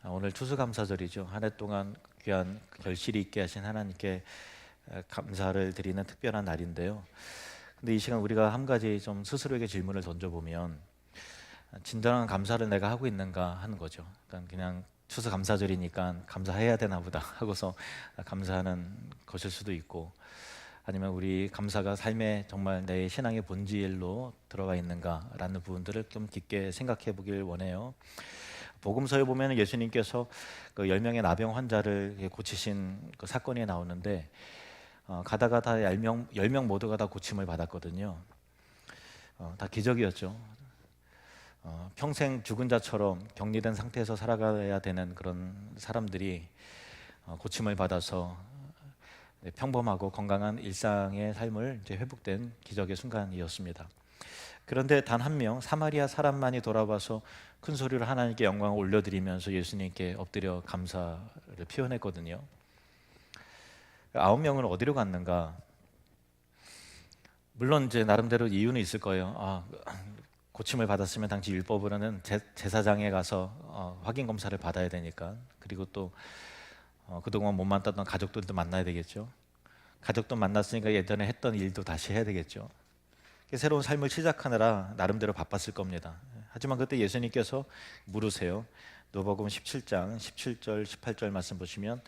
오늘 추수감사절이죠. 한 해 동안 귀한 결실이 있게 하신 하나님께 감사를 드리는 특별한 날인데요. 근데 이 시간 우리가 한 가지 좀 스스로에게 질문을 던져보면 진정한 감사를 내가 하고 있는가 하는 거죠. 그러니까 그냥 추수감사절이니까 감사해야 되나 보다 하고서 감사하는 것일 수도 있고, 아니면 우리 감사가 삶에 정말 내 신앙의 본질로 들어가 있는가라는 부분들을 좀 깊게 생각해 보길 원해요. 복음서에 보면 예수님께서 그 10명의 나병 환자를 고치신 그 사건이 나오는데, 가다가 다 10명 모두가 다 고침을 받았거든요. 다 기적이었죠. 평생 죽은 자처럼 격리된 상태에서 살아가야 되는 그런 사람들이 고침을 받아서 평범하고 건강한 일상의 삶을 이제 회복된 기적의 순간이었습니다. 그런데 단 한 명 사마리아 사람만이 돌아와서 큰 소리로 하나님께 영광을 올려드리면서 예수님께 엎드려 감사를 표현했거든요. 9명은 어디로 갔는가? 물론 이제 나름대로 이유는 있을 거예요. 고침을 받았으면 당시 율법으로는 제사장에 가서 확인 검사를 받아야 되니까, 그리고 또 그동안 못 만났던 가족들도 만나야 되겠죠. 가족도 만났으니까 예전에 했던 일도 다시 해야 되겠죠. 새로운 삶을 시작하느라 나름대로 바빴을 겁니다. 하지만 그때 예수님께서 물으세요. 누가복음 17장 17절 18절 말씀 보시면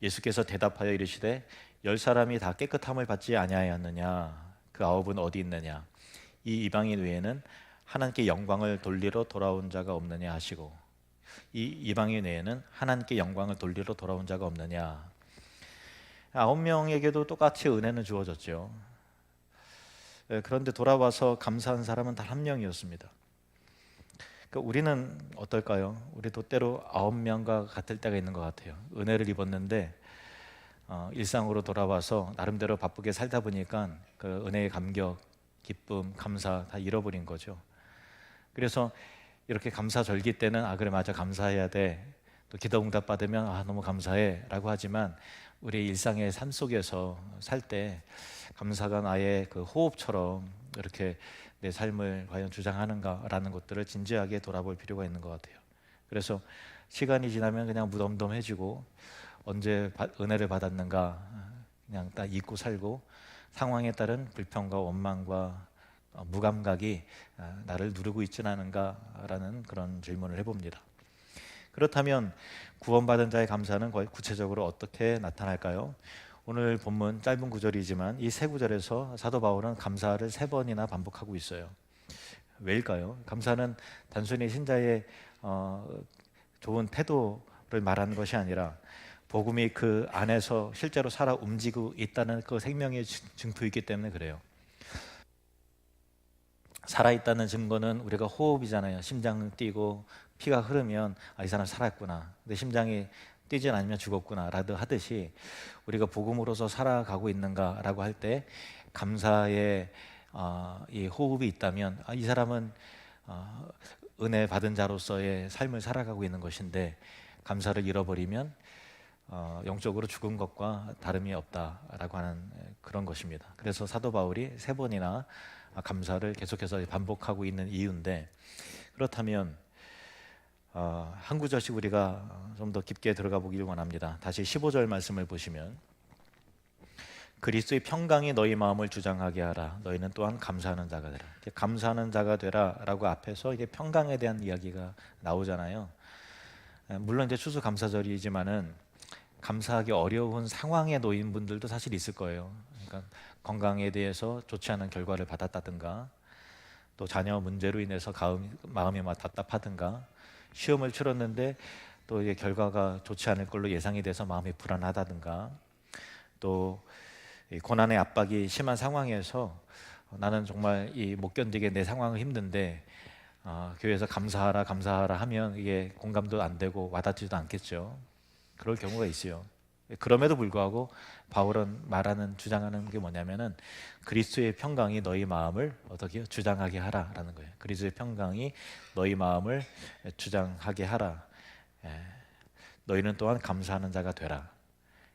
예수께서 대답하여 이르시되 10사람이 다 깨끗함을 받지 아니하였느냐? 그 9은 어디 있느냐? 이 이방인 외에는 하나님께 영광을 돌리러 돌아온 자가 없느냐 하시고, 이 이방인 외에는 하나님께 영광을 돌리러 돌아온 자가 없느냐? 9명에게도 똑같이 은혜는 주어졌죠. 그런데 돌아와서 감사한 사람은 단 한 명이었습니다. 그러니까 우리는 어떨까요? 우리도 때로 9명과 같을 때가 있는 것 같아요. 은혜를 입었는데 일상으로 돌아와서 나름대로 바쁘게 살다 보니까 그 은혜의 감격, 기쁨, 감사 다 잃어버린 거죠. 그래서 이렇게 감사절기 때는 그래 맞아 감사해야 돼, 또 기도 응답 받으면 너무 감사해 라고 하지만, 우리 일상의 삶 속에서 살 때 감사가 나의 그 호흡처럼 이렇게 내 삶을 과연 주장하는가라는 것들을 진지하게 돌아볼 필요가 있는 것 같아요. 그래서 시간이 지나면 그냥 무덤덤해지고, 언제 은혜를 받았는가 그냥 딱 잊고 살고, 상황에 따른 불평과 원망과 무감각이 나를 누르고 있지는 않은가라는 그런 질문을 해봅니다. 그렇다면 구원받은 자의 감사는 구체적으로 어떻게 나타날까요? 오늘 본문 짧은 구절이지만 이 세 구절에서 사도 바울은 감사를 3번이나 반복하고 있어요. 왜일까요? 감사는 단순히 신자의 좋은 태도를 말하는 것이 아니라 복음이 그 안에서 실제로 살아 움직이고 있다는 그 생명의 증표이기 때문에 그래요. 살아있다는 증거는 우리가 호흡이잖아요. 심장 뛰고 피가 흐르면 이 사람 살았구나. 근데 심장이 뛰진 않으면 죽었구나 라도 하듯이, 우리가 복음으로서 살아가고 있는가라고 할 때 감사의 이 호흡이 있다면 이 사람은 은혜 받은 자로서의 삶을 살아가고 있는 것인데, 감사를 잃어버리면 영적으로 죽은 것과 다름이 없다라고 하는 그런 것입니다. 그래서 사도 바울이 3번이나 감사를 계속해서 반복하고 있는 이유인데, 그렇다면 한 구절씩 우리가 좀 더 깊게 들어가 보기를 원합니다. 다시 15절 말씀을 보시면, 그리스도의 평강이 너희 마음을 주장하게 하라. 너희는 또한 감사하는 자가 되라. 감사하는 자가 되라라고 앞에서 이게 평강에 대한 이야기가 나오잖아요. 물론 이제 추수감사절이지만은 감사하기 어려운 상황에 놓인 분들도 사실 있을 거예요. 그러니까 건강에 대해서 좋지 않은 결과를 받았다든가, 또 자녀 문제로 인해서 마음이 막 답답하든가, 시험을 치렀는데 또 이게 결과가 좋지 않을 걸로 예상이 돼서 마음이 불안하다든가, 또 고난의 압박이 심한 상황에서 나는 정말 못 견디게 내 상황은 힘든데 교회에서 감사하라 하면 이게 공감도 안 되고 와닿지도 않겠죠. 그럴 경우가 있어요. 그럼에도 불구하고 바울은 주장하는 게 뭐냐면은, 그리스도의 평강이 너희 마음을 어떻게 주장하게 하라라는 거예요. 그리스도의 평강이 너희 마음을 주장하게 하라. 너희는 또한 감사하는 자가 되라.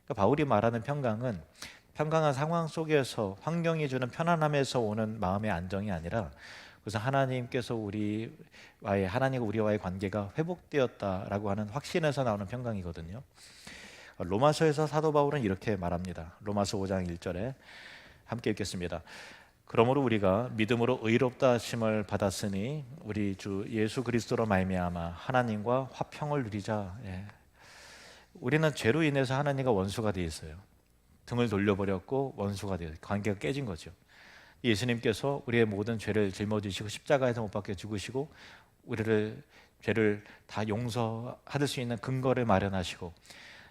그러니까 바울이 말하는 평강은 평강한 상황 속에서 환경이 주는 편안함에서 오는 마음의 안정이 아니라, 그래서 하나님께서 하나님과 우리와의 관계가 회복되었다라고 하는 확신에서 나오는 평강이거든요. 로마서에서 사도 바울은 이렇게 말합니다. 로마서 5장 1절에 함께 읽겠습니다. 그러므로 우리가 믿음으로 의롭다 하심을 받았으니 우리 주 예수 그리스도로 말미암아 하나님과 화평을 누리자. 우리는 죄로 인해서 하나님과 원수가 되어 있어요. 등을 돌려버렸고 원수가 되어 관계가 깨진 거죠. 예수님께서 우리의 모든 죄를 짊어지시고 십자가에서 못 박혀 죽으시고 우리를 죄를 다 용서할 수 있는 근거를 마련하시고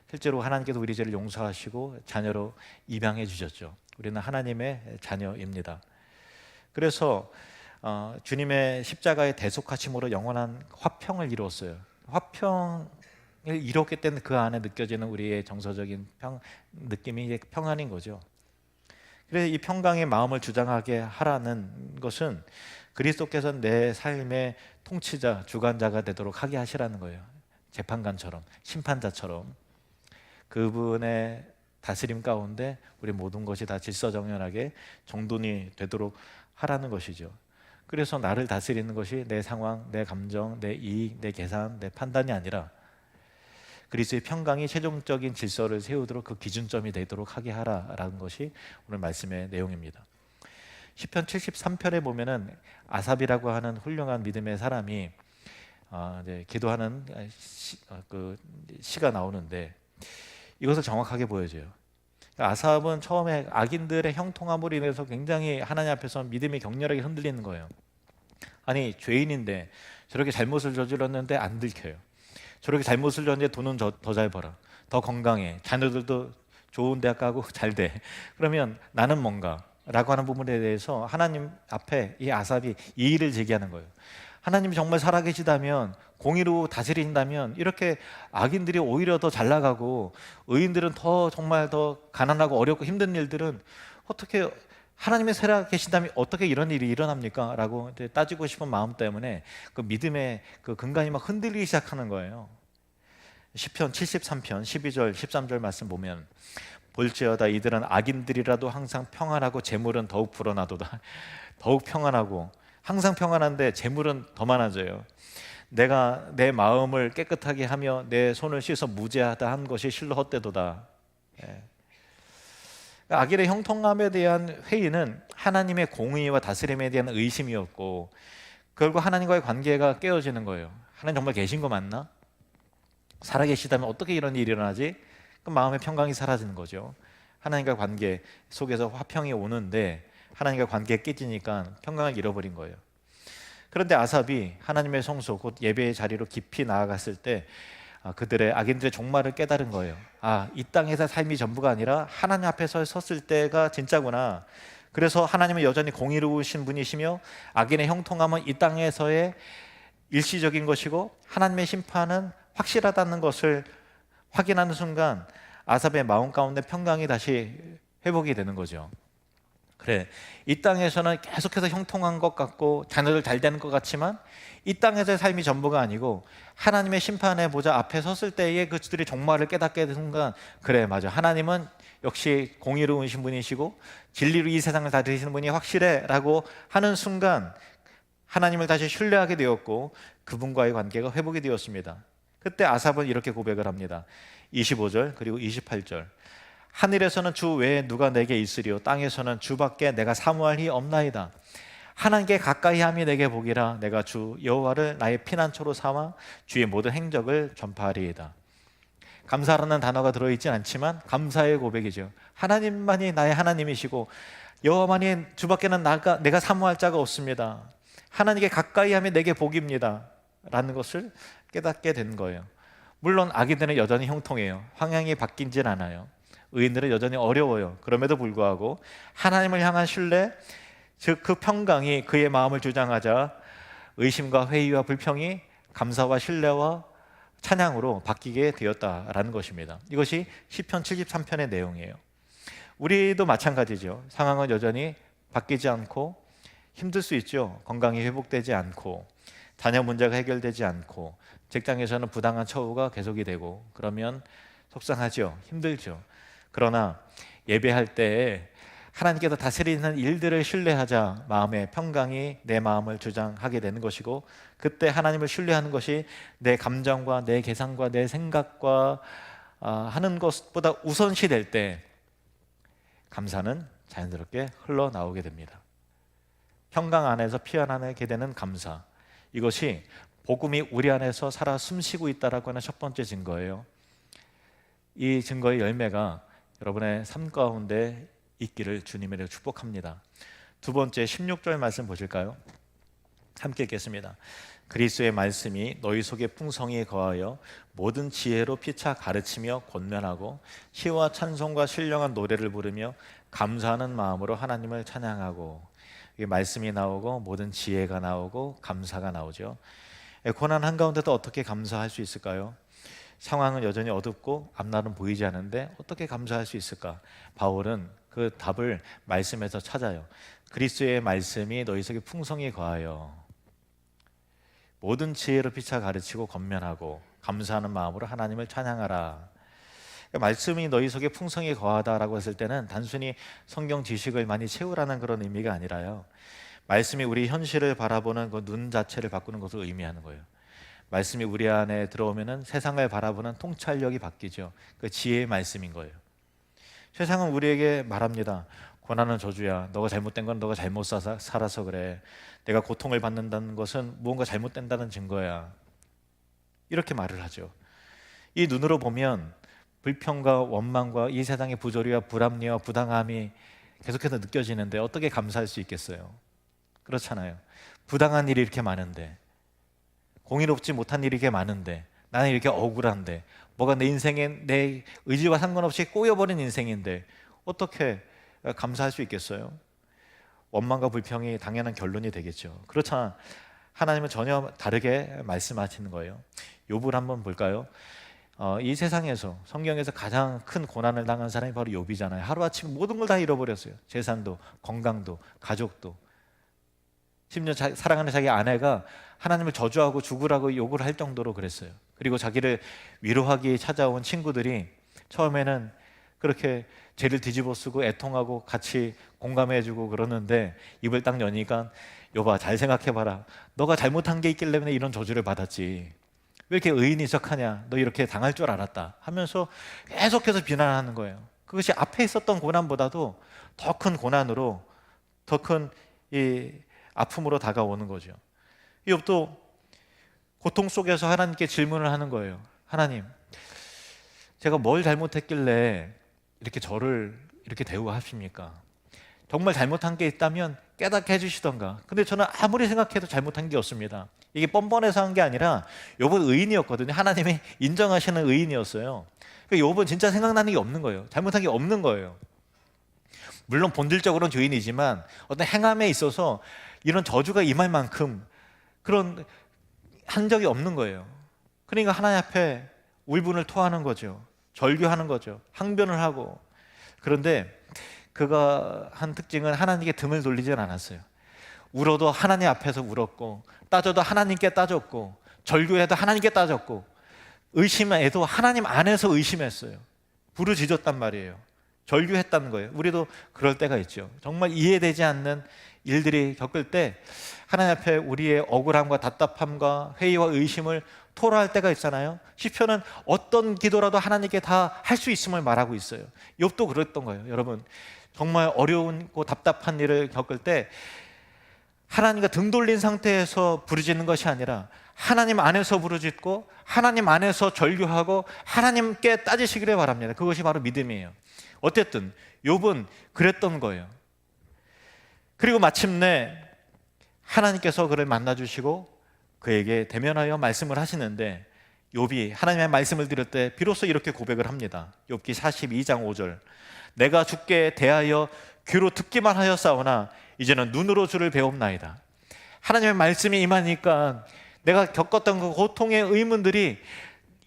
실제로 하나님께서 우리 죄를 용서하시고 자녀로 입양해 주셨죠. 우리는 하나님의 자녀입니다. 그래서 주님의 십자가의 대속하심으로 영원한 화평을 이루었어요. 화평을 이뤘기 때문에 그 안에 느껴지는 우리의 정서적인 느낌이 평안인 거죠. 그래서 이 평강의 마음을 주장하게 하라는 것은 그리스도께서 내 삶의 통치자, 주관자가 되도록 하게 하시라는 거예요. 재판관처럼, 심판자처럼 그분의 다스림 가운데 우리 모든 것이 다 질서정연하게 정돈이 되도록 하라는 것이죠. 그래서 나를 다스리는 것이 내 상황, 내 감정, 내 이익, 내 계산, 내 판단이 아니라 그리스도의 평강이 최종적인 질서를 세우도록 그 기준점이 되도록 하게 하라라는 것이 오늘 말씀의 내용입니다. 시편 73편에 보면은 아삽이라고 하는 훌륭한 믿음의 사람이 기도하는 시가 나오는데 이것을 정확하게 보여줘요. 아삽은 처음에 악인들의 형통함으로 인해서 굉장히 하나님 앞에서 믿음이 격렬하게 흔들리는 거예요. 아니 죄인인데 저렇게 잘못을 저질렀는데 안 들켜요. 저렇게 잘못을 저질렀는데 돈은 더 잘 벌어, 더 건강해, 자녀들도 좋은 대학 가고 잘 돼. 그러면 나는 뭔가? 라고 하는 부분에 대해서 하나님 앞에 이 아삽이 이의를 제기하는 거예요. 하나님이 정말 살아계시다면, 공의로 다스린다면 이렇게 악인들이 오히려 더 잘 나가고 의인들은 정말 더 가난하고 어렵고 힘든 일들은 어떻게 하나님의 살아계신다면 어떻게 이런 일이 일어납니까? 라고 따지고 싶은 마음 때문에 그 믿음의 그 근간이 막 흔들리기 시작하는 거예요. 시편 73편 12절 13절 말씀 보면 볼지어다 이들은 악인들이라도 항상 평안하고 재물은 더욱 불어나도다. 더욱 평안하고 항상 평안한데 재물은 더 많아져요. 내가 내 마음을 깨끗하게 하며 내 손을 씻어 무죄하다 한 것이 실로 헛되도다. 악인의 형통함에 대한 회의는 하나님의 공의와 다스림에 대한 의심이었고 결국 하나님과의 관계가 깨어지는 거예요. 하나님 정말 계신 거 맞나? 살아계시다면 어떻게 이런 일이 일어나지? 그 마음의 평강이 사라지는 거죠. 하나님과 관계 속에서 화평이 오는데 하나님과 관계가 깨지니까 평강을 잃어버린 거예요. 그런데 아삽이 하나님의 성소 곧 예배의 자리로 깊이 나아갔을 때 그들의 악인들의 종말을 깨달은 거예요. 이 땅에서 삶이 전부가 아니라 하나님 앞에서 섰을 때가 진짜구나. 그래서 하나님은 여전히 공의로우신 분이시며 악인의 형통함은 이 땅에서의 일시적인 것이고 하나님의 심판은 확실하다는 것을 확인하는 순간 아삽의 마음 가운데 평강이 다시 회복이 되는 거죠. 그래, 이 땅에서는 계속해서 형통한 것 같고 자녀들 잘 되는 것 같지만 이 땅에서의 삶이 전부가 아니고 하나님의 심판의 보좌 앞에 섰을 때에 그들이 종말을 깨닫게 되는 순간 그래 맞아, 하나님은 역시 공의로우신 분이시고 진리로 이 세상을 다스리시는 분이 확실해 라고 하는 순간 하나님을 다시 신뢰하게 되었고 그분과의 관계가 회복이 되었습니다. 그때 아삽은 이렇게 고백을 합니다. 25절 그리고 28절 하늘에서는 주 외에 누가 내게 있으리요 땅에서는 주밖에 내가 사모할 이 없나이다. 하나님께 가까이 함이 내게 복이라. 내가 주 여호와를 나의 피난처로 삼아 주의 모든 행적을 전파하리이다. 감사라는 단어가 들어있진 않지만 감사의 고백이죠. 하나님만이 나의 하나님이시고 여호와만이 주밖에는 내가 사모할 자가 없습니다. 하나님께 가까이 함이 내게 복입니다 라는 것을 깨닫게 된 거예요. 물론 악인들은 여전히 형통해요. 황향이 바뀌진 않아요. 의인들은 여전히 어려워요. 그럼에도 불구하고 하나님을 향한 신뢰, 즉 그 평강이 그의 마음을 주장하자 의심과 회의와 불평이 감사와 신뢰와 찬양으로 바뀌게 되었다라는 것입니다. 이것이 시편 73편의 내용이에요. 우리도 마찬가지죠. 상황은 여전히 바뀌지 않고 힘들 수 있죠. 건강이 회복되지 않고 자녀 문제가 해결되지 않고 직장에서는 부당한 처우가 계속이 되고 그러면 속상하죠. 힘들죠. 그러나 예배할 때 하나님께서 다스리는 일들을 신뢰하자 마음의 평강이 내 마음을 주장하게 되는 것이고, 그때 하나님을 신뢰하는 것이 내 감정과 내 계산과 내 생각과 하는 것보다 우선시 될 때 감사는 자연스럽게 흘러나오게 됩니다. 평강 안에서 피어나게 되는 감사, 이것이 복음이 우리 안에서 살아 숨쉬고 있다라고 하는 첫 번째 증거예요. 이 증거의 열매가 여러분의 삶 가운데 있기를 주님으로 축복합니다. 두 번째 16절 말씀 보실까요? 함께 읽겠습니다. 그리스도의 말씀이 너희 속에 풍성히 거하여 모든 지혜로 피차 가르치며 권면하고 시와 찬송과 신령한 노래를 부르며 감사하는 마음으로 하나님을 찬양하고. 이게 말씀이 나오고 모든 지혜가 나오고 감사가 나오죠. 고난 한가운데도 어떻게 감사할 수 있을까요? 상황은 여전히 어둡고 앞날은 보이지 않는데 어떻게 감사할 수 있을까? 바울은 그 답을 말씀에서 찾아요. 그리스도의 말씀이 너희 속에 풍성히 거하여 모든 지혜로 피차 가르치고 권면하고 감사하는 마음으로 하나님을 찬양하라. 말씀이 너희 속에 풍성히 거하다라고 했을 때는 단순히 성경 지식을 많이 채우라는 그런 의미가 아니라요, 말씀이 우리 현실을 바라보는 그 눈 자체를 바꾸는 것을 의미하는 거예요. 말씀이 우리 안에 들어오면은 세상을 바라보는 통찰력이 바뀌죠. 그 지혜의 말씀인 거예요. 세상은 우리에게 말합니다. 고난은 저주야. 너가 잘못된 건 너가 잘못 살아서 그래. 내가 고통을 받는다는 것은 무언가 잘못된다는 증거야. 이렇게 말을 하죠. 이 눈으로 보면 불평과 원망과 이 세상의 부조리와 불합리와 부당함이 계속해서 느껴지는데 어떻게 감사할 수 있겠어요? 그렇잖아요. 부당한 일이 이렇게 많은데, 공의롭지 못한 일이 이렇게 많은데, 나는 이렇게 억울한데, 뭐가 내 인생에 내 의지와 상관없이 꼬여버린 인생인데 어떻게 감사할 수 있겠어요? 원망과 불평이 당연한 결론이 되겠죠. 그렇잖아. 하나님은 전혀 다르게 말씀하시는 거예요. 욥을 한번 볼까요? 이 세상에서, 성경에서 가장 큰 고난을 당한 사람이 바로 욥이잖아요. 하루아침에 모든 걸 다 잃어버렸어요. 재산도, 건강도, 가족도. 심지어 사랑하는 자기 아내가 하나님을 저주하고 죽으라고 욕을 할 정도로 그랬어요. 그리고 자기를 위로하기 찾아온 친구들이 처음에는 그렇게 죄를 뒤집어 쓰고 애통하고 같이 공감해주고 그러는데, 입을 딱 여니까 욥아, 잘 생각해봐라. 너가 잘못한 게 있기 때문에 이런 저주를 받았지. 왜 이렇게 의인이 척하냐? 너 이렇게 당할 줄 알았다 하면서 계속해서 비난하는 거예요. 그것이 앞에 있었던 고난보다도 더 큰 고난으로, 더 큰 이 아픔으로 다가오는 거죠. 욥도 고통 속에서 하나님께 질문을 하는 거예요. 하나님, 제가 뭘 잘못했길래 이렇게 저를 이렇게 대우하십니까? 정말 잘못한 게 있다면 깨닫게 해주시던가. 근데 저는 아무리 생각해도 잘못한 게 없습니다. 이게 뻔뻔해서 한 게 아니라 욥은 의인이었거든요. 하나님이 인정하시는 의인이었어요. 욥은 진짜 생각나는 게 없는 거예요. 잘못한 게 없는 거예요. 물론 본질적으로는 죄인이지만 어떤 행함에 있어서 이런 저주가 임할 만큼 그런 한 적이 없는 거예요. 그러니까 하나님 앞에 울분을 토하는 거죠. 절규하는 거죠. 항변을 하고. 그런데 그가 한 특징은 하나님께 등을 돌리진 않았어요. 울어도 하나님 앞에서 울었고, 따져도 하나님께 따졌고, 절규해도 하나님께 따졌고, 의심해도 하나님 안에서 의심했어요. 부르짖었단 말이에요. 절규했다는 거예요. 우리도 그럴 때가 있죠. 정말 이해되지 않는 일들이 겪을 때 하나님 앞에 우리의 억울함과 답답함과 회의와 의심을 토로할 때가 있잖아요. 시편은 어떤 기도라도 하나님께 다 할 수 있음을 말하고 있어요. 욥도 그랬던 거예요. 여러분, 정말 어려운고 답답한 일을 겪을 때 하나님과 등 돌린 상태에서 부르짖는 것이 아니라 하나님 안에서 부르짖고 하나님 안에서 절규하고 하나님께 따지시기를 바랍니다. 그것이 바로 믿음이에요. 어쨌든 욥은 그랬던 거예요. 그리고 마침내 하나님께서 그를 만나주시고 그에게 대면하여 말씀을 하시는데, 욥이 하나님의 말씀을 들을 때 비로소 이렇게 고백을 합니다. 욥기 42장 5절. 내가 주께 대하여 귀로 듣기만 하였사오나 이제는 눈으로 주를 배웁나이다. 하나님의 말씀이 임하니까 내가 겪었던 그 고통의 의문들이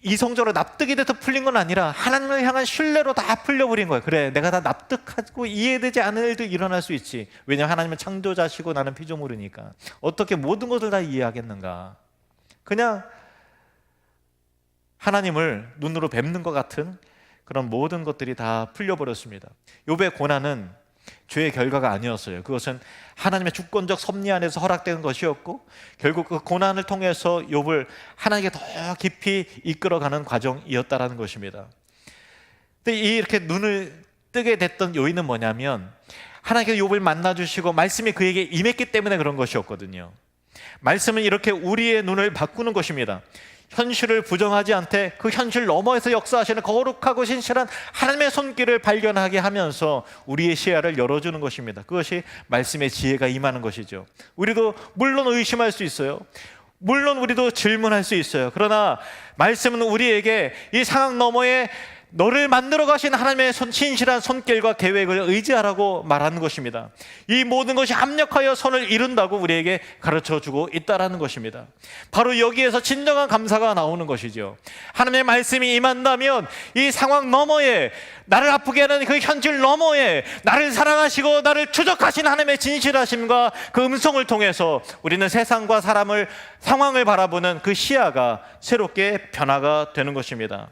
이성적으로 납득이 돼서 풀린 건 아니라 하나님을 향한 신뢰로 다 풀려버린 거예요. 그래, 내가 다 납득하고 이해되지 않은 일도 일어날 수 있지. 왜냐하면 하나님은 창조자시고 나는 피조물이니까. 어떻게 모든 것을 다 이해하겠는가. 그냥 하나님을 눈으로 뵙는 것 같은 그런 모든 것들이 다 풀려버렸습니다. 욥의 고난은 죄의 결과가 아니었어요. 그것은 하나님의 주권적 섭리 안에서 허락된 것이었고 결국 그 고난을 통해서 욥을 하나님께 더 깊이 이끌어가는 과정이었다라는 것입니다. 근데 이렇게 눈을 뜨게 됐던 요인은 뭐냐면 하나님께서 욥을 만나주시고 말씀이 그에게 임했기 때문에 그런 것이었거든요. 말씀은 이렇게 우리의 눈을 바꾸는 것입니다. 현실을 부정하지 않되 그 현실 너머에서 역사하시는 거룩하고 신실한 하나님의 손길을 발견하게 하면서 우리의 시야를 열어주는 것입니다. 그것이 말씀의 지혜가 임하는 것이죠. 우리도 물론 의심할 수 있어요. 물론 우리도 질문할 수 있어요. 그러나 말씀은 우리에게 이 상황 너머에 너를 만들어 가신 하나님의 신실한 손길과 계획을 의지하라고 말하는 것입니다. 이 모든 것이 합력하여 선을 이룬다고 우리에게 가르쳐주고 있다는 것입니다. 바로 여기에서 진정한 감사가 나오는 것이죠. 하나님의 말씀이 임한다면 이 상황 너머에, 나를 아프게 하는 그 현실 너머에 나를 사랑하시고 나를 추적하신 하나님의 진실하심과 그 음성을 통해서 우리는 세상과 사람을, 상황을 바라보는 그 시야가 새롭게 변화가 되는 것입니다.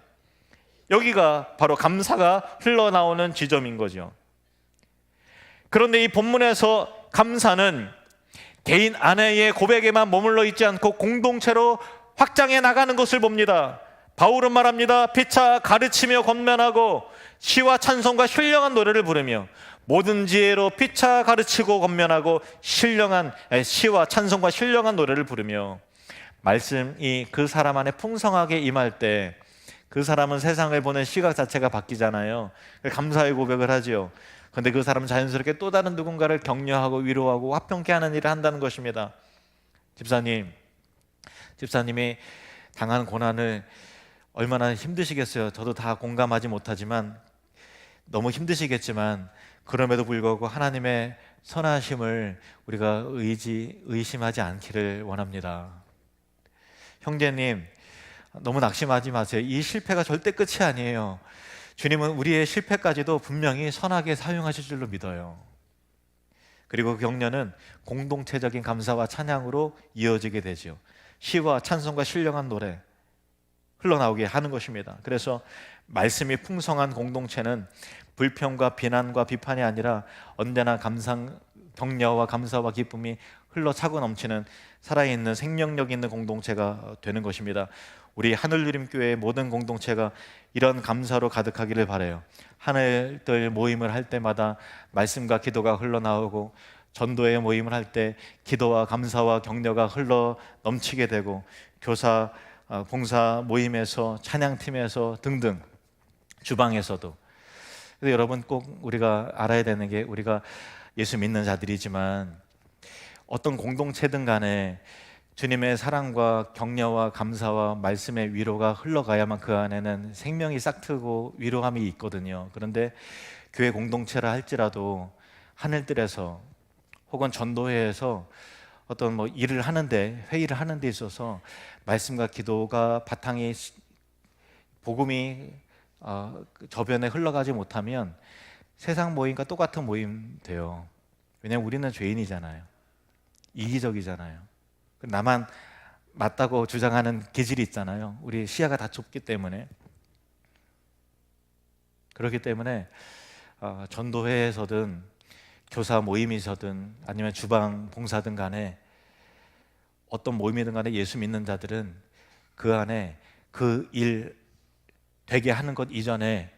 여기가 바로 감사가 흘러나오는 지점인 거죠. 그런데 이 본문에서 감사는 개인 안에의 고백에만 머물러 있지 않고 공동체로 확장해 나가는 것을 봅니다. 바울은 말합니다. 피차 가르치며 권면하고 시와 찬송과 신령한 노래를 부르며, 모든 지혜로 피차 가르치고 권면하고 신령한 시와 찬송과 신령한 노래를 부르며, 말씀이 그 사람 안에 풍성하게 임할 때 그 사람은 세상을 보는 시각 자체가 바뀌잖아요. 감사의 고백을 하지요. 그런데 그 사람은 자연스럽게 또 다른 누군가를 격려하고 위로하고 화평케 하는 일을 한다는 것입니다. 집사님이 당한 고난을 얼마나 힘드시겠어요. 저도 다 공감하지 못하지만 너무 힘드시겠지만 그럼에도 불구하고 하나님의 선하심을 우리가 의심하지 않기를 원합니다. 형제님, 너무 낙심하지 마세요. 이 실패가 절대 끝이 아니에요. 주님은 우리의 실패까지도 분명히 선하게 사용하실 줄로 믿어요. 그리고 그 격려는 공동체적인 감사와 찬양으로 이어지게 되죠. 시와 찬송과 신령한 노래 흘러나오게 하는 것입니다. 그래서 말씀이 풍성한 공동체는 불평과 비난과 비판이 아니라 언제나 격려와 감사와 기쁨이 흘러차고 넘치는 살아있는 생명력 있는 공동체가 되는 것입니다. 우리 하늘누림교회의 모든 공동체가 이런 감사로 가득하기를 바라요. 하늘들 모임을 할 때마다 말씀과 기도가 흘러나오고, 전도회 모임을 할 때 기도와 감사와 격려가 흘러 넘치게 되고, 교사 봉사 모임에서, 찬양팀에서 등등 주방에서도. 그래서 여러분, 꼭 우리가 알아야 되는 게, 우리가 예수 믿는 자들이지만 어떤 공동체든 간에 주님의 사랑과 격려와 감사와 말씀의 위로가 흘러가야만 그 안에는 생명이 싹트고 위로함이 있거든요. 그런데 교회 공동체라 할지라도 하늘들에서 혹은 전도회에서 어떤 일을 하는데, 회의를 하는 데 있어서 말씀과 기도가 바탕이, 복음이 저변에 흘러가지 못하면 세상 모임과 똑같은 모임 돼요. 왜냐하면 우리는 죄인이잖아요. 이기적이잖아요. 나만 맞다고 주장하는 기질이 있잖아요. 우리 시야가 다 좁기 때문에. 그렇기 때문에 전도회에서든 교사 모임이서든 아니면 주방 봉사든 간에, 어떤 모임이든 간에 예수 믿는 자들은 그 안에 그 일 되게 하는 것 이전에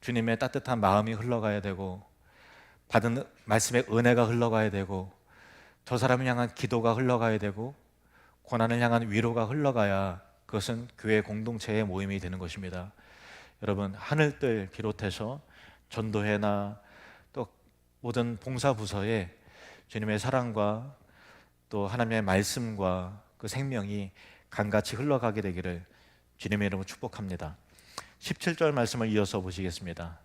주님의 따뜻한 마음이 흘러가야 되고, 받은 말씀의 은혜가 흘러가야 되고, 저 사람을 향한 기도가 흘러가야 되고, 고난을 향한 위로가 흘러가야 그것은 교회 공동체의 모임이 되는 것입니다. 여러분, 하늘들 비롯해서 전도회나 또 모든 봉사부서에 주님의 사랑과 또 하나님의 말씀과 그 생명이 강같이 흘러가게 되기를 주님의 이름으로 축복합니다. 17절 말씀을 이어서 보시겠습니다.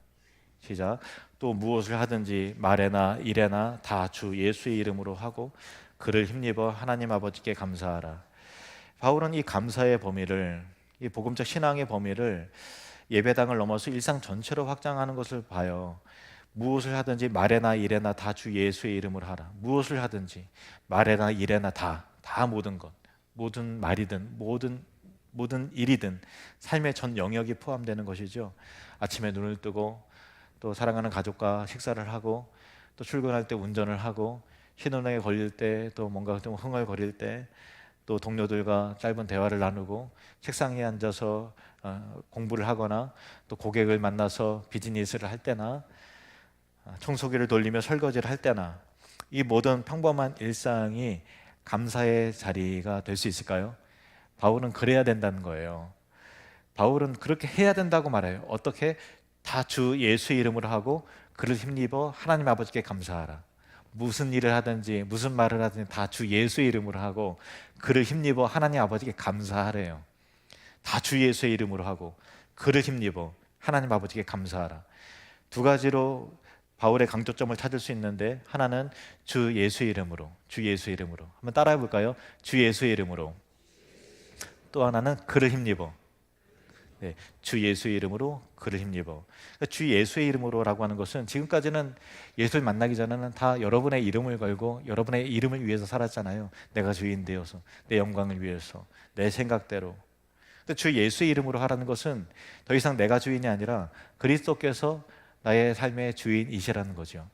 시작. 또 무엇을 하든지 말에나 일에나 다 주 예수의 이름으로 하고 그를 힘입어 하나님 아버지께 감사하라. 바울은 이 감사의 범위를, 이 복음적 신앙의 범위를 예배당을 넘어서 일상 전체로 확장하는 것을 봐요. 무엇을 하든지 말에나 일에나 다 주 예수의 이름으로 하라. 무엇을 하든지 말에나 일에나 다 모든 것, 모든 말이든 모든 일이든 삶의 전 영역이 포함되는 것이죠. 아침에 눈을 뜨고 또 사랑하는 가족과 식사를 하고 또 출근할 때 운전을 하고 신호등에 걸릴 때 또 뭔가 좀 흥얼거릴 때 또 동료들과 짧은 대화를 나누고 책상에 앉아서 공부를 하거나 또 고객을 만나서 비즈니스를 할 때나 청소기를 돌리며 설거지를 할 때나 이 모든 평범한 일상이 감사의 자리가 될 수 있을까요? 바울은 그래야 된다는 거예요. 바울은 그렇게 해야 된다고 말해요. 어떻게? 다 주 예수의 이름으로 하고 그를 힘입어 하나님 아버지께 감사하라. 무슨 일을 하든지 무슨 말을 하든지 다 주 예수의 이름으로 하고 그를 힘입어 하나님 아버지께 감사하래요. 다 주 예수의 이름으로 하고 그를 힘입어 하나님 아버지께 감사하라. 두 가지로 바울의 강조점을 찾을 수 있는데, 하나는 주 예수의 이름으로, 주 예수의 이름으로. 한번 따라해 볼까요? 주 예수의 이름으로. 또 하나는 그를 힘입어. 네, 주 예수의 이름으로 그를 힘입어. 그러니까 주 예수의 이름으로라고 하는 것은, 지금까지는 예수를 만나기 전에는 다 여러분의 이름을 걸고 여러분의 이름을 위해서 살았잖아요. 내가 주인 되어서, 내 영광을 위해서, 내 생각대로. 근데 주 예수의 이름으로 하라는 것은 더 이상 내가 주인이 아니라 그리스도께서 나의 삶의 주인이시라는 거죠.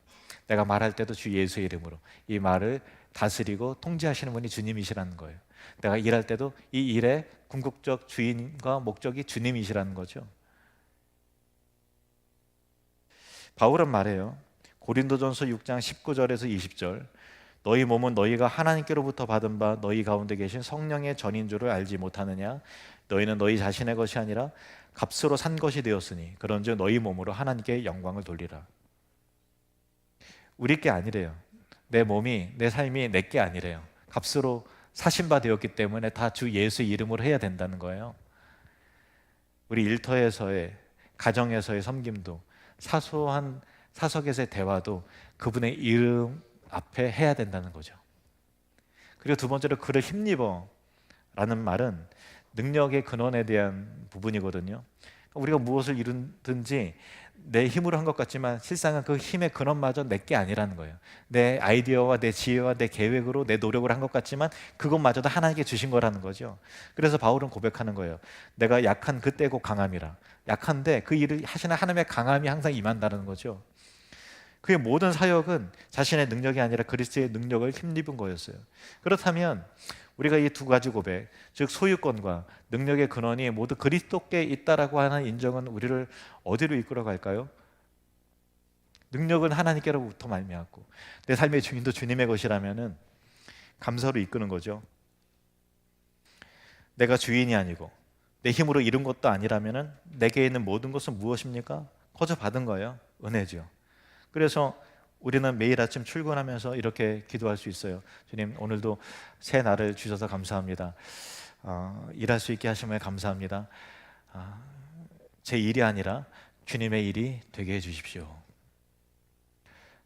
내가 말할 때도 주 예수의 이름으로, 이 말을 다스리고 통제하시는 분이 주님이시라는 거예요. 내가 일할 때도 이 일의 궁극적 주인과 목적이 주님이시라는 거죠. 바울은 말해요. 고린도전서 6장 19절에서 20절. 너희 몸은 너희가 하나님께로부터 받은 바 너희 가운데 계신 성령의 전인 줄을 알지 못하느냐? 너희는 너희 자신의 것이 아니라 값으로 산 것이 되었으니 그런즉 너희 몸으로 하나님께 영광을 돌리라. 우리 게 아니래요. 내 몸이, 내 삶이 내 게 아니래요. 값으로 사신 바 되었기 때문에 다 주 예수의 이름으로 해야 된다는 거예요. 우리 일터에서의, 가정에서의 섬김도, 사소한 사석에서의 대화도 그분의 이름 앞에 해야 된다는 거죠. 그리고 두 번째로 그를 힘입어 라는 말은 능력의 근원에 대한 부분이거든요. 우리가 무엇을 이루든지 내 힘으로 한 것 같지만 실상은 그 힘의 근원마저 내 게 아니라는 거예요. 내 아이디어와 내 지혜와 내 계획으로 내 노력을 한 것 같지만 그것마저도 하나님께 주신 거라는 거죠. 그래서 바울은 고백하는 거예요. 내가 약한 그때 곧 강함이라. 약한데 그 일을 하시는 하나님의 강함이 항상 임한다는 거죠. 그의 모든 사역은 자신의 능력이 아니라 그리스도의 능력을 힘입은 거였어요. 그렇다면 우리가 이 두 가지 고백, 즉 소유권과 능력의 근원이 모두 그리스도께 있다라고 하는 인정은 우리를 어디로 이끌어갈까요? 능력은 하나님께로부터 말미암고 내 삶의 주인도 주님의 것이라면은 감사로 이끄는 거죠. 내가 주인이 아니고 내 힘으로 이룬 것도 아니라면은 내게 있는 모든 것은 무엇입니까? 거저 받은 거예요. 은혜죠. 그래서 우리는 매일 아침 출근하면서 이렇게 기도할 수 있어요. 주님, 오늘도 새 날을 주셔서 감사합니다. 일할 수 있게 하심에 감사합니다. 제 일이 아니라 주님의 일이 되게 해주십시오.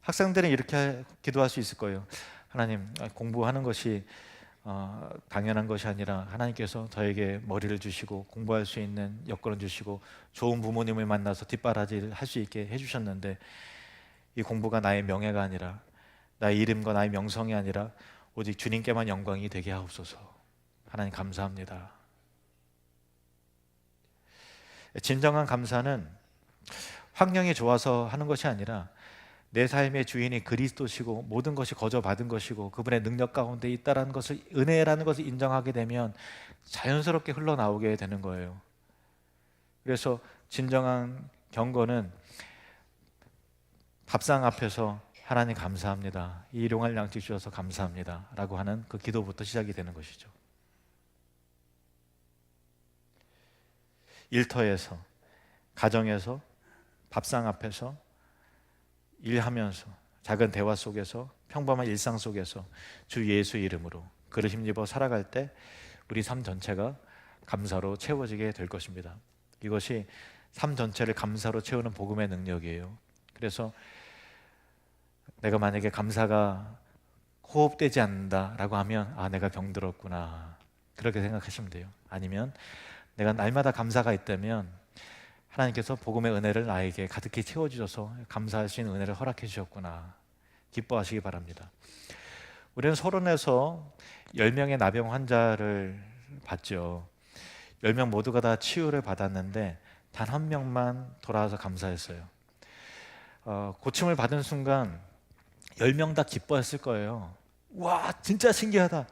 학생들은 이렇게 기도할 수 있을 거예요. 하나님, 공부하는 것이 당연한 것이 아니라 하나님께서 저에게 머리를 주시고 공부할 수 있는 여건을 주시고 좋은 부모님을 만나서 뒷바라지를 할 수 있게 해주셨는데, 이 공부가 나의 명예가 아니라 나의 이름과 나의 명성이 아니라 오직 주님께만 영광이 되게 하옵소서. 하나님 감사합니다. 진정한 감사는 환경이 좋아서 하는 것이 아니라 내 삶의 주인이 그리스도시고 모든 것이 거저 받은 것이고 그분의 능력 가운데 있다라는 것을, 은혜라는 것을 인정하게 되면 자연스럽게 흘러나오게 되는 거예요. 그래서 진정한 경건은 밥상 앞에서 하나님 감사합니다. 이 일용할 양식 주셔서 감사합니다. 라고 하는 그 기도부터 시작이 되는 것이죠. 일터에서, 가정에서, 밥상 앞에서, 일하면서, 작은 대화 속에서, 평범한 일상 속에서 주 예수의 이름으로 그를 힘입어 살아갈 때 우리 삶 전체가 감사로 채워지게 될 것입니다. 이것이 삶 전체를 감사로 채우는 복음의 능력이에요. 그래서 내가 만약에 감사가 호흡되지 않는다라고 하면 내가 병들었구나, 그렇게 생각하시면 돼요. 아니면 내가 날마다 감사가 있다면 하나님께서 복음의 은혜를 나에게 가득히 채워주셔서 감사할 수 있는 은혜를 허락해 주셨구나, 기뻐하시기 바랍니다. 우리는 서론에서 10명의 나병 환자를 봤죠. 10명 모두가 다 치유를 받았는데 단 한 명만 돌아와서 감사했어요. 고침을 받은 순간 10명 다 기뻐했을 거예요. 와, 진짜 신기하다.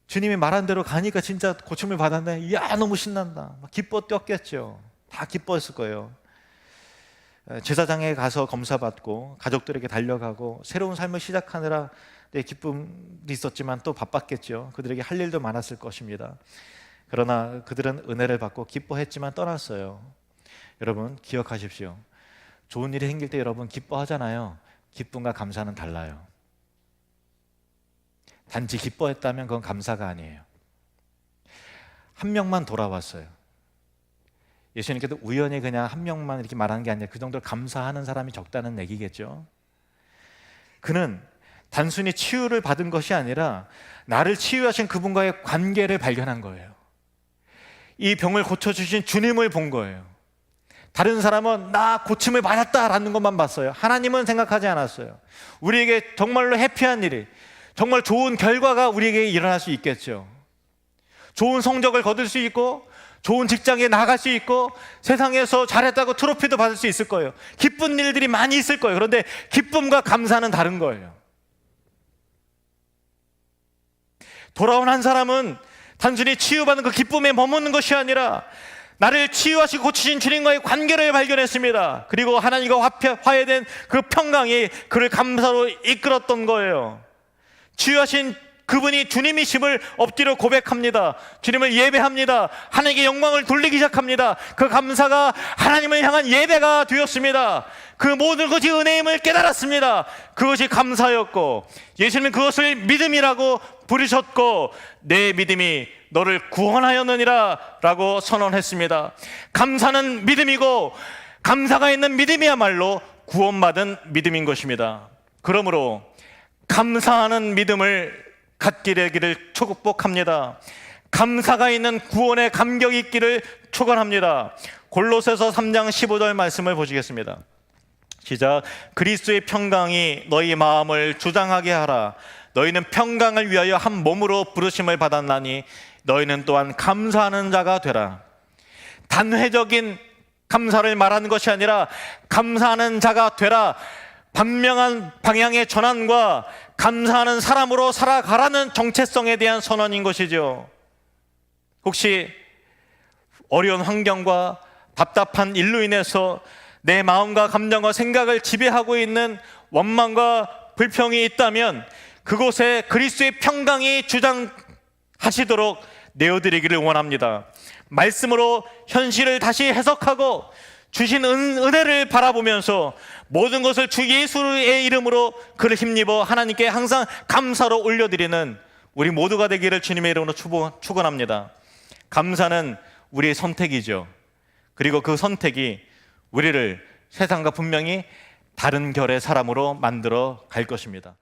주님이 말한 대로 가니까 진짜 고침을 받았네. 이야, 너무 신난다. 막 기뻐 뛰었겠죠. 다 기뻐했을 거예요. 제사장에 가서 검사받고 가족들에게 달려가고 새로운 삶을 시작하느라 기쁨이 있었지만 또 바빴겠죠. 그들에게 할 일도 많았을 것입니다. 그러나 그들은 은혜를 받고 기뻐했지만 떠났어요. 여러분 기억하십시오. 좋은 일이 생길 때 여러분 기뻐하잖아요. 기쁨과 감사는 달라요. 단지 기뻐했다면 그건 감사가 아니에요. 한 명만 돌아왔어요. 예수님께도 우연히 그냥 한 명만 이렇게 말하는 게 아니라 그 정도로 감사하는 사람이 적다는 얘기겠죠. 그는 단순히 치유를 받은 것이 아니라 나를 치유하신 그분과의 관계를 발견한 거예요. 이 병을 고쳐주신 주님을 본 거예요. 다른 사람은 나 고침을 받았다라는 것만 봤어요. 하나님은 생각하지 않았어요. 우리에게 정말로 해피한 일이, 정말 좋은 결과가 우리에게 일어날 수 있겠죠. 좋은 성적을 거둘 수 있고 좋은 직장에 나갈 수 있고 세상에서 잘했다고 트로피도 받을 수 있을 거예요. 기쁜 일들이 많이 있을 거예요. 그런데 기쁨과 감사는 다른 거예요. 돌아온 한 사람은 단순히 치유받는 그 기쁨에 머무는 것이 아니라 나를 치유하시고 고치신 주님과의 관계를 발견했습니다. 그리고 하나님과 화해된 그 평강이 그를 감사로 이끌었던 거예요. 치유하신 그분이 주님이심을 엎드려 고백합니다. 주님을 예배합니다. 하나님께 영광을 돌리기 시작합니다. 그 감사가 하나님을 향한 예배가 되었습니다. 그 모든 것이 은혜임을 깨달았습니다. 그것이 감사였고 예수님은 그것을 믿음이라고 부르셨고 내 믿음이 너를 구원하였느니라 라고 선언했습니다. 감사는 믿음이고 감사가 있는 믿음이야말로 구원받은 믿음인 것입니다. 그러므로 감사하는 믿음을 갖게 되기를 축복합니다. 감사가 있는 구원의 감격이 있기를 축원합니다. 골로새서 3장 15절 말씀을 보시겠습니다. 시작. 그리스도의 평강이 너희 마음을 주장하게 하라. 너희는 평강을 위하여 한 몸으로 부르심을 받았나니 너희는 또한 감사하는 자가 되라. 단회적인 감사를 말하는 것이 아니라 감사하는 자가 되라. 분명한 방향의 전환과 감사하는 사람으로 살아가라는 정체성에 대한 선언인 것이죠. 혹시 어려운 환경과 답답한 일로 인해서 내 마음과 감정과 생각을 지배하고 있는 원망과 불평이 있다면 그곳에 그리스도의 평강이 주장하시도록 내어드리기를 원합니다. 말씀으로 현실을 다시 해석하고 주신 은혜를 바라보면서 모든 것을 주 예수의 이름으로 그를 힘입어 하나님께 항상 감사로 올려드리는 우리 모두가 되기를 주님의 이름으로 축원합니다. 감사는 우리의 선택이죠. 그리고 그 선택이 우리를 세상과 분명히 다른 결의 사람으로 만들어 갈 것입니다.